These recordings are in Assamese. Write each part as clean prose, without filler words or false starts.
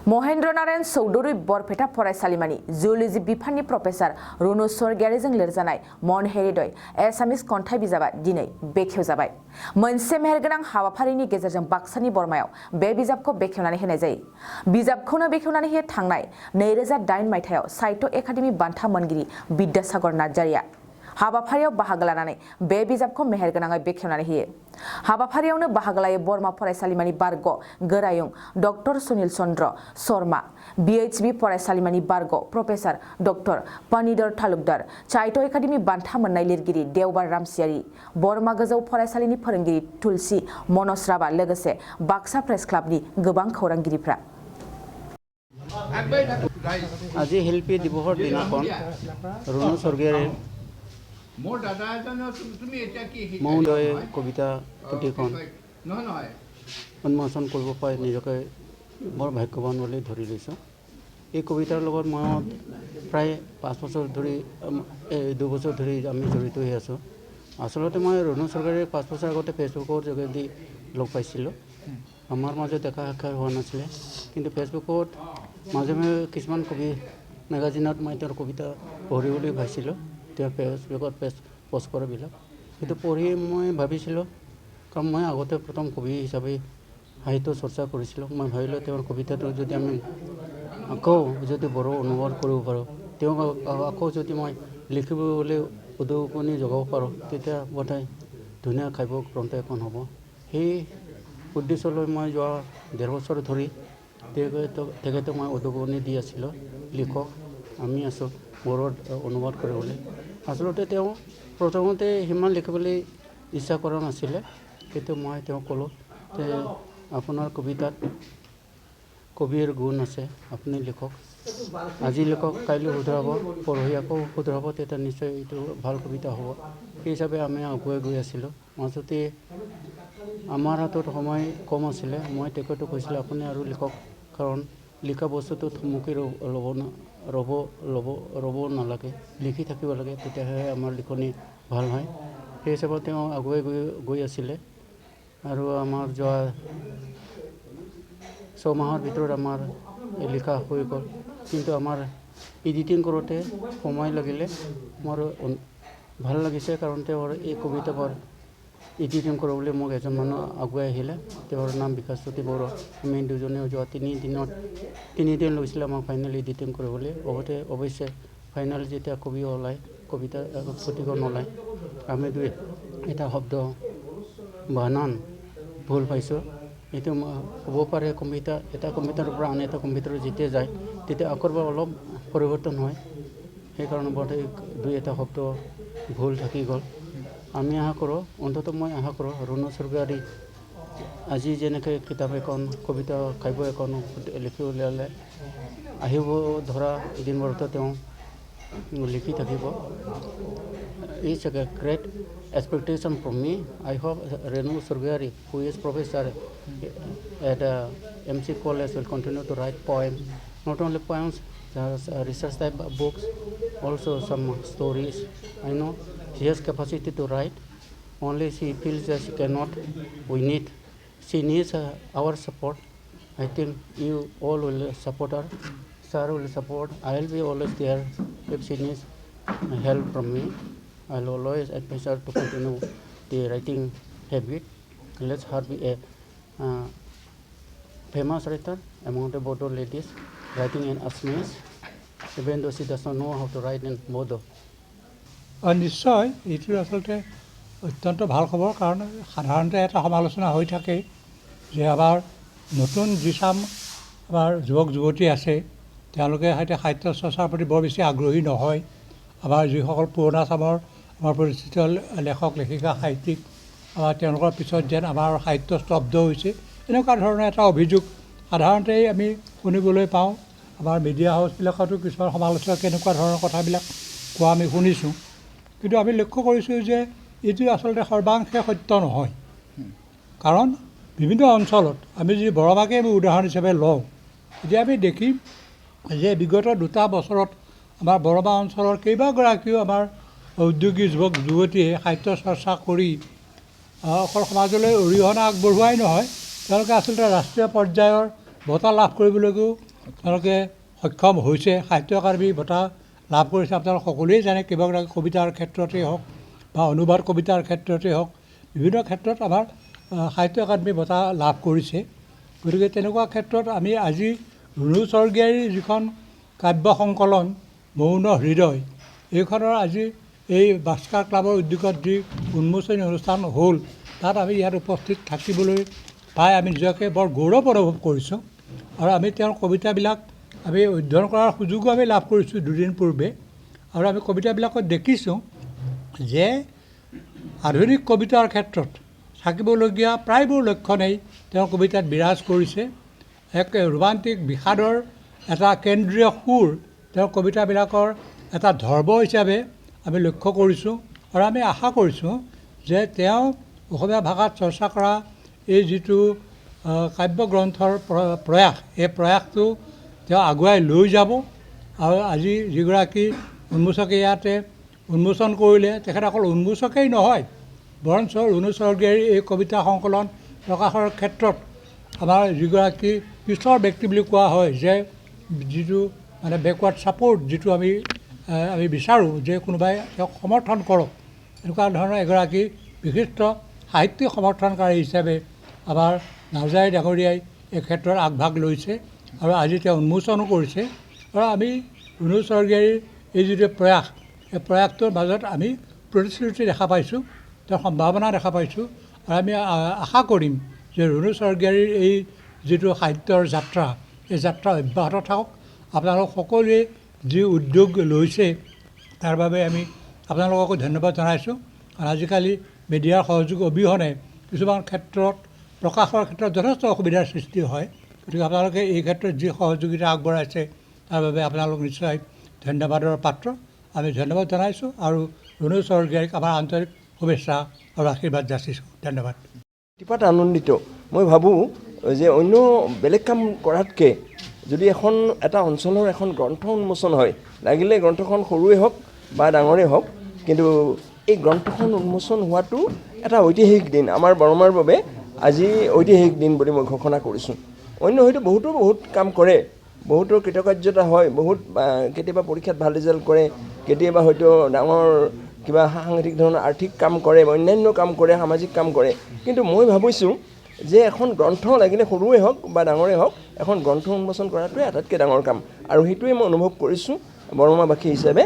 महेन्द्र नारायण चौधुरी बरपेटा फरायसालिमानि जुल'जि बिफाननि प्रफेसार रुनु सरगयारिजों लिरजानाय मन हेरिडय एसामिस खन्थाइ बिजाबा दिनै बेखेवजाबाय। मोनसे मेहेरगोनां हाबाफारिनि गेजेरजों बाक्सानि बरमायाव बे बिजाबखौ बेखेवनानै होनाय जायो। बिजाबखौनो बेखेवनानै होयो थांनाय 2008 मायथाइयाव साहित्य एकाडेमि बान्था मोनगिरि विद्यासागर नार्जारिया। हाबाफारियाव बाहागो लानानै बे बिजाबखौ मेहेरगोनाङै बेखेवनानै होयो। हाबाफारियावनो बाहागो लायो बरमा फरायसालिमानि बारग' गोरायुं डक्टर सुनील चन्द्र शर्मा, बिएचबि फरायसालिमानि बारग' प्रफेसार डक्टर पनिधर तालुकदार, साहित्य एकाडेमि बान्था मोननाय लिरगिरि देवबार रामसियारि, बरमा गोजौ फरायसालिनि फोरोंगिरि तुलसी मनज राभा लोगोसे बाक्सा प्रेस क्लाबनि गोबां खौरांगिरिफ्रा। আজি শিল্পী দিৱসৰ দিনাখন ৰুণু স্বৰ্গীয়াৰীৰ মহোদয় কবিতা পুথিখন উন্মোচন কৰিব পাই নিজকে বৰ ভাগ্যৱান বুলি ধৰি লৈছোঁ। এই কবিতাৰ লগত মই প্ৰায় 5 বছৰ ধৰি 2 বছৰ ধৰি আমি জড়িত হৈ আছোঁ। আচলতে মই ৰুণু স্বৰ্গীয়াৰীৰ 5 বছৰ আগতে ফেচবুকৰ যোগেদি লগ পাইছিলোঁ। আমাৰ মাজত দেখা সাক্ষাৎ হোৱা নাছিলে, কিন্তু ফেচবুকত মাজে মাজে কিছুমান কবি মেগাজিনত মই তেওঁৰ কবিতা পঢ়িবলৈ পাইছিলোঁ। তেওঁ ফেচবুকত পোষ্ট কৰাবিলাক সেইটো পঢ়ি মই ভাবিছিলোঁ, কাৰণ মই আগতে প্ৰথম কবি হিচাপে সাহিত্য চৰ্চা কৰিছিলোঁ। মই ভাবিলোঁ তেওঁৰ কবিতাটো যদি আমি আকৌ যদি বড়ো অনুবাদ কৰিব পাৰোঁ, তেওঁক আকৌ যদি মই লিখিবলৈ উদগনি যোগাব পাৰোঁ, তেতিয়া বোধহয় ধুনীয়া কাব্য গ্ৰন্থ এখন হ'ব। সেই উদ্দেশ্যলৈ মই যোৱা 1.5 বছৰ ধৰি তেখেতক মই উদগনি দি আছিলোঁ, লিখক আমি আছোঁ বড়োত অনুবাদ কৰিবলৈ। আচলতে তেওঁ প্ৰথমতে সিমান লিখিবলৈ ইচ্ছা কৰা নাছিলে, কিন্তু মই তেওঁক ক'লোঁ যে আপোনাৰ কবিতাত কবিৰ গুণ আছে, আপুনি লিখক, আজি লিখক, কাইলৈ শুধৰাব, পৰহি আকৌ শুধৰাব, তেতিয়া নিশ্চয় এইটো ভাল কবিতা হ'ব। সেই হিচাপে আমি আগুৱাই গৈ আছিলোঁ। মাজতে আমাৰ হাতত সময় কম আছিলে। মই তেখেতক কৈছিলোঁ আপুনি আৰু লিখক, কাৰণ লিখা বস্তুটো থমকি ৰ'ব নালাগে, লিখি থাকিব লাগে, তেতিয়াহে আমাৰ লিখনি ভাল হয়। সেই হিচাপত তেওঁ আগুৱাই গৈ আছিলে। আৰু আমাৰ যোৱা 6 মাহৰ ভিতৰত আমাৰ লিখা হৈ গ'ল, কিন্তু আমাৰ এডিটিং কৰোঁতে সময় লাগিলে। মোৰ ভাল লাগিছে, কাৰণ তেওঁৰ এই কবিতাবোৰ এডিটিং কৰিবলৈ মোক এজন মানুহ আগুৱাই আহিলে। তেওঁৰ নাম বিকাশজ্যোতি বড়ো। আমি দুজনে যোৱা 3 দিন লৈছিলে আমাক ফাইনেল এডিটিং কৰিবলৈ। অৱশ্যে ফাইনেল যেতিয়া কবি ওলায়, কবিতা পুথিখন ওলায়, আমি এটা শব্দ বানান ভুল পাইছোঁ। এইটো হ'ব পাৰে এটা কম্পিউটাৰৰ পৰা আন এটা কম্পিউটাৰত যেতিয়া যায়, তেতিয়া আখৰবোৰ অলপ পৰিৱৰ্তন হয়। সেইকাৰণে বোধহয় 2-এটা শব্দ ভুল থাকি গ'ল। আমি আশা কৰোঁ, অন্ততঃ মই আশা কৰোঁ, ৰুণু স্বৰ্গীয়াৰী আজি যেনেকৈ কিতাপ এখন, কবিতা কাব্য এখন লিখি উলিয়ালে, আহিব ধৰা দিনবোৰতো তেওঁ লিখি থাকিব। It's a great expectation from me. I hope Renu Surgayari, who is professor at MC College, will continue to write poems. Not only poems, research type books, also some stories. I know she has capacity to write. Only she feels that she cannot. She needs our support. I think you all will support her. Sir will support. I will be always there if she needs help from me. I will always advise her to continue the writing habit. Let her be a famous writer among the Bodo ladies, writing in Assamese, even though she does not know how to write in Bodo. নিশ্চয় এইটো আচলতে অত্যন্ত ভাল খবৰ, কাৰণ সাধাৰণতে এটা সমালোচনা হৈ থাকে যে আমাৰ নতুন যিচাম আমাৰ যুৱক যুৱতী আছে, তেওঁলোকে হয়তো সাহিত্য চৰ্চাৰ প্ৰতি বৰ বেছি আগ্ৰহী নহয়। আমাৰ যিসকল পুৰণা চামৰ আমাৰ পৰিচিত লেখক লেখিকা সাহিত্যিক, তেওঁলোকৰ পিছত যেন আমাৰ সাহিত্য স্তব্ধ হৈছে, এনেকুৱা ধৰণৰ এটা অভিযোগ সাধাৰণতে আমি শুনিবলৈ পাওঁ। আমাৰ মিডিয়া হাউচবিলাকতো কিছুমান সমালোচক এনেকুৱা ধৰণৰ কথাবিলাক কোৱা আমি শুনিছোঁ। কিন্তু আমি লক্ষ্য কৰিছোঁ যে এইটো আচলতে সৰ্বাংশে সত্য নহয়। কাৰণ বিভিন্ন অঞ্চলত আমি যদি বৰমাকে আমি উদাহৰণ হিচাপে লওঁ, এতিয়া আমি দেখিম যে বিগত 2 বছৰত আমাৰ বৰমা অঞ্চলৰ কেইবাগৰাকীও আমাৰ উদ্যোগী যুৱক যুৱতীয়ে সাহিত্য চৰ্চা কৰি অকল সমাজলৈ অৰিহণা আগবঢ়োৱাই নহয়, তেওঁলোকে আচলতে ৰাষ্ট্ৰীয় পৰ্যায়ৰ বঁটা লাভ কৰিবলৈকো তেওঁলোকে সক্ষম হৈছে সাহিত্য একাডেমী বঁটা লাভ কৰিছে আপোনালোক সকলোৱে জানে কেইবাগৰাকী কবিতাৰ ক্ষেত্ৰতেই হওক বা অনুবাদ কবিতাৰ ক্ষেত্ৰতেই হওক বিভিন্ন ক্ষেত্ৰত আমাৰ সাহিত্য একাডেমী বঁটা লাভ কৰিছে গতিকে তেনেকুৱা ক্ষেত্ৰত আমি আজি ৰুণু স্বৰ্গীয়াৰীৰ যিখন কাব্য সংকলন মৌন হৃদয় এইখনৰ আজি এই ভাস্কাৰ ক্লাবৰ উদ্যোগত যি উন্মোচনী অনুষ্ঠান হ'ল তাত আমি ইয়াত উপস্থিত থাকিবলৈ পাই আমি নিজকে বৰ গৌৰৱ অনুভৱ কৰিছোঁ আৰু আমি তেওঁৰ কবিতাবিলাক আমি অধ্যয়ন কৰাৰ সুযোগো আমি লাভ কৰিছোঁ দুদিন পূৰ্বে আৰু আমি কবিতাবিলাকত দেখিছোঁ যে আধুনিক কবিতাৰ ক্ষেত্ৰত থাকিবলগীয়া প্ৰায়বোৰ লক্ষণেই তেওঁৰ কবিতাত বিৰাজ কৰিছে এক ৰোমান্টিক বিষাদৰ এটা কেন্দ্ৰীয় সুৰ তেওঁৰ কবিতাবিলাকৰ এটা ধৰ্ম হিচাপে আমি লক্ষ্য কৰিছোঁ আৰু আমি আশা কৰিছোঁ যে তেওঁ অসমীয়া ভাষাত চৰ্চা কৰা এই যিটো কাব্যগ্ৰন্থৰ প্ৰয়াস এই প্ৰয়াসটো তেওঁ আগুৱাই লৈ যাব আৰু আজি যিগৰাকী উন্মোচকে ইয়াতে উন্মোচন কৰিলে তেখেত অকল উন্মোচকেই নহয় বৰঞ্চ ৰুণু স্বৰ্গীয়াৰীৰ এই কবিতা সংকলন প্ৰকাশৰ ক্ষেত্ৰত আমাৰ যিগৰাকী পিছৰ ব্যক্তি বুলি কোৱা হয় যে যিটো মানে বেকৱাৰ্ড ছাপৰ্ট যিটো আমি বিচাৰোঁ যে কোনোবাই তেওঁক সমৰ্থন কৰক এনেকুৱা ধৰণৰ এগৰাকী বিশিষ্ট সাহিত্যিক সমৰ্থনকাৰী হিচাপে আমাৰ নাওজাৰী ডাঙৰীয়াই এই ক্ষেত্ৰত আগভাগ লৈছে আৰু আজি তেওঁ উন্মোচনো কৰিছে আৰু আমি ৰুণু স্বৰ্গীয়াৰীৰ এই যিটো প্ৰয়াস এই প্ৰয়াসটোৰ মাজত আমি প্ৰতিশ্ৰুতি দেখা পাইছোঁ তেওঁৰ সম্ভাৱনা দেখা পাইছোঁ আৰু আমি আশা কৰিম যে ৰুণু স্বৰ্গীয়াৰীৰ এই যিটো সাহিত্যৰ যাত্ৰা এই যাত্ৰা অব্যাহত থাকক আপোনালোক সকলোৱে যি উদ্যোগ লৈছে তাৰ বাবে আমি আপোনালোককো ধন্যবাদ জনাইছোঁ কাৰণ আজিকালি মিডিয়াৰ সহযোগ অবিহনে কিছুমান ক্ষেত্ৰত প্ৰকাশৰ ক্ষেত্ৰত যথেষ্ট অসুবিধাৰ সৃষ্টি হয় গতিকে আপোনালোকে এই ক্ষেত্ৰত যি সহযোগিতা আগবঢ়াইছে তাৰ বাবে আপোনালোক নিশ্চয় ধন্যবাদৰ পাত্ৰ আমি ধন্যবাদ জনাইছোঁ আৰু ৰুণু স্বৰ্গীয়াৰীক আমাৰ আন্তৰিক শুভেচ্ছা আৰু আশীৰ্বাদ যাচিছোঁ ধন্যবাদ অতিপাত আনন্দিত মই ভাবোঁ যে অন্য বেলেগ কাম কৰাতকৈ যদি এটা অঞ্চলৰ এখন গ্ৰন্থ উন্মোচন হয় লাগিলে গ্ৰন্থখন সৰুৱে হওক বা ডাঙৰেই হওক কিন্তু এই গ্ৰন্থখন উন্মোচন হোৱাটো এটা ঐতিহাসিক দিন আমাৰ বৰমাৰ বাবে আজি ঐতিহাসিক দিন বুলি মই ঘোষণা কৰিছোঁ অন্য হয়তো বহুত কাম কৰে বহুতৰ কৃতকাৰ্যতা হয় বহুত কেতিয়াবা পৰীক্ষাত ভাল ৰিজাল্ট কৰে কেতিয়াবা হয়তো ডাঙৰ কিবা সাংঘাতিক ধৰণৰ আৰ্থিক কাম কৰে অন্যান্য কাম কৰে সামাজিক কাম কৰে কিন্তু মই ভাবিছোঁ যে এখন গ্ৰন্থ লাগিলে সৰুৱে হওক বা ডাঙৰে হওক এখন গ্ৰন্থ উন্মোচন কৰাটোৱে আটাইতকৈ ডাঙৰ কাম আৰু সেইটোৱে মই অনুভৱ কৰিছোঁ বৰমাবাসী হিচাপে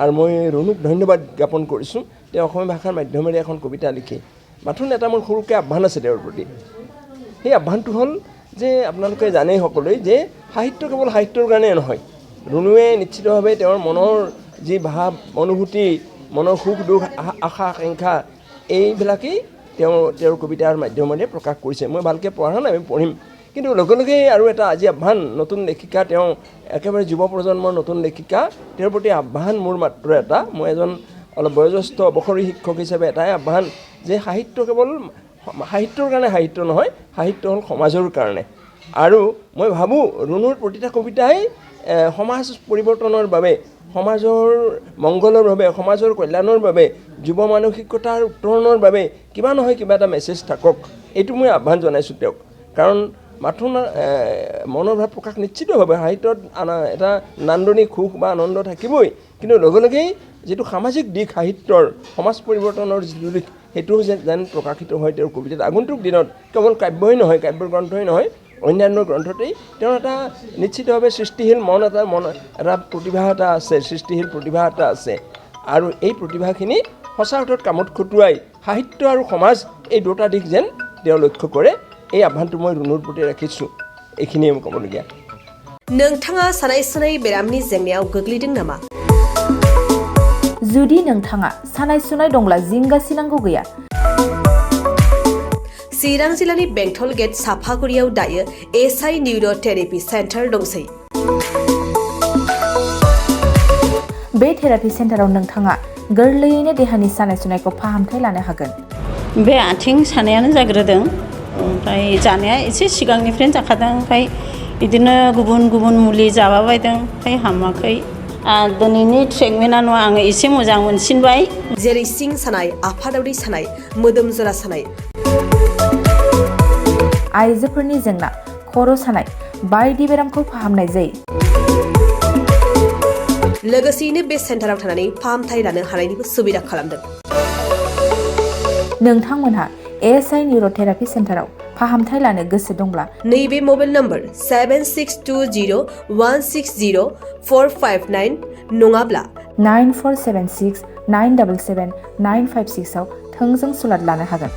আৰু মই ৰুণুক ধন্যবাদ জ্ঞাপন কৰিছোঁ তেওঁ অসমীয়া ভাষাৰ মাধ্যমেৰে এখন কবিতা লিখি মাথোন এটা মোৰ সৰুকৈ আহ্বান আছে তেওঁৰ প্ৰতি সেই আহ্বানটো হ'ল যে আপোনালোকে জানেই সকলোৱে যে সাহিত্য কেৱল সাহিত্যৰ কাৰণে নহয় ৰুণুৱে নিশ্চিতভাৱে তেওঁৰ মনৰ যি ভাৱ অনুভূতি মনৰ সুখ দুখ আশা আকাংক্ষা এইবিলাকেই তেওঁৰ কবিতাৰ মাধ্যমেৰে প্ৰকাশ কৰিছে মই ভালকৈ পঢ়া নাই আমি পঢ়িম কিন্তু লগে লগে আৰু এটা আজি আহ্বান নতুন লেখিকা তেওঁ একেবাৰে যুৱ প্ৰজন্মৰ নতুন লেখিকা তেওঁৰ প্ৰতি আহ্বান মোৰ মাত্ৰ এটা মই এজন অলপ বয়োজ্যেষ্ঠ অৱসৰী শিক্ষক হিচাপে এটাই আহ্বান যে সাহিত্য কেৱল সাহিত্যৰ কাৰণে সাহিত্য নহয় সাহিত্য হ'ল সমাজৰ কাৰণে আৰু মই ভাবোঁ ৰুণুৰ প্ৰতিটা কবিতাই সমাজ পৰিৱৰ্তনৰ বাবে সমাজৰ মংগলৰ বাবে সমাজৰ কল্যাণৰ বাবে যুৱ মানসিকতাৰ উত্তৰণৰ বাবে কিবা নহয় কিবা এটা মেছেজ থাকক এইটো মই আহ্বান জনাইছোঁ তেওঁক কাৰণ মাথোন মনৰ ভাৱ প্ৰকাশ নিশ্চিতভাৱে সাহিত্যত এটা নান্দনিক সুখ বা আনন্দ থাকিবই কিন্তু লগে লগেই যিটো সামাজিক দিশ সাহিত্যৰ সমাজ পৰিৱৰ্তনৰ যিটো দিশ সেইটোও যেন প্ৰকাশিত হয় তেওঁৰ কবিতাত আগন্তুক দিনত কেৱল কাব্যই নহয় কাব্যৰ গ্ৰন্থই নহয় অন্যান্য গ্ৰন্থতেই তেওঁৰ এটা নিশ্চিতভাৱে সৃষ্টিশীল এটা প্ৰতিভা এটা আছে সৃষ্টিশীল প্ৰতিভা এটা আছে আৰু এই প্ৰতিভাখিনি সঁচা অৰ্থত কামত খটুৱাই সাহিত্য আৰু সমাজ এই দুটা দিশ যেন তেওঁ লক্ষ্য কৰে এই আহ্বানটো মই ৰুণুৰ প্ৰতি ৰাখিছোঁ এইখিনিয়ে মই ক'বলগীয়া नोंथाङा सानाय सुनाय बेरामनि जेंनायाव गोग्लैदों नामा जुदि नोंथाङा सानाय सुनाय दंब्ला जिंगासिनांगौ गैया चिरां जिल्लानि बेंटल गेट साफागुरियाव दायो एसआइ निउर' थेरापि सेन्टार दंसै बे थेरापि सेन्टाराव नोंथाङा गोरलैयैनो देहानि सानाय सुनायखौ फाहामथाय लानो हागोन बे आथिं सानायानो जाग्रोदों ओमफ्राय जानाया एसे सिगांनिफ्रायनो जाखादों ओमफ्राय बिदिनो गुबुन गुबुन मुलि जाबाबायदों ओमफ्राय हामाखै दिनैनि ट्रिटमेन्टआ नङा आङो एसे मोजां मोनसिनबाय जेरै सिं सानाय आफादावरि सानाय मोदोम जरा सानाय आइजोफोरनि जेंना खर' सानाय बायदि बेरामखौ फाहामनाय जायो। लोगोसेयैनो बे सेन्टाराव थानानै फाहामथाय लानो हानायनिबो सुबिदा खालामदों। नोंथांमोनहा एएसआइ निउर'थेरापि सेन्टाराव फाहामथाय लानो गोसो दंब्ला नैबे मबाइल नम्बर 7620160459 नङाब्ला 9476977956 आव थोंजों सुलाद लानो हागोन।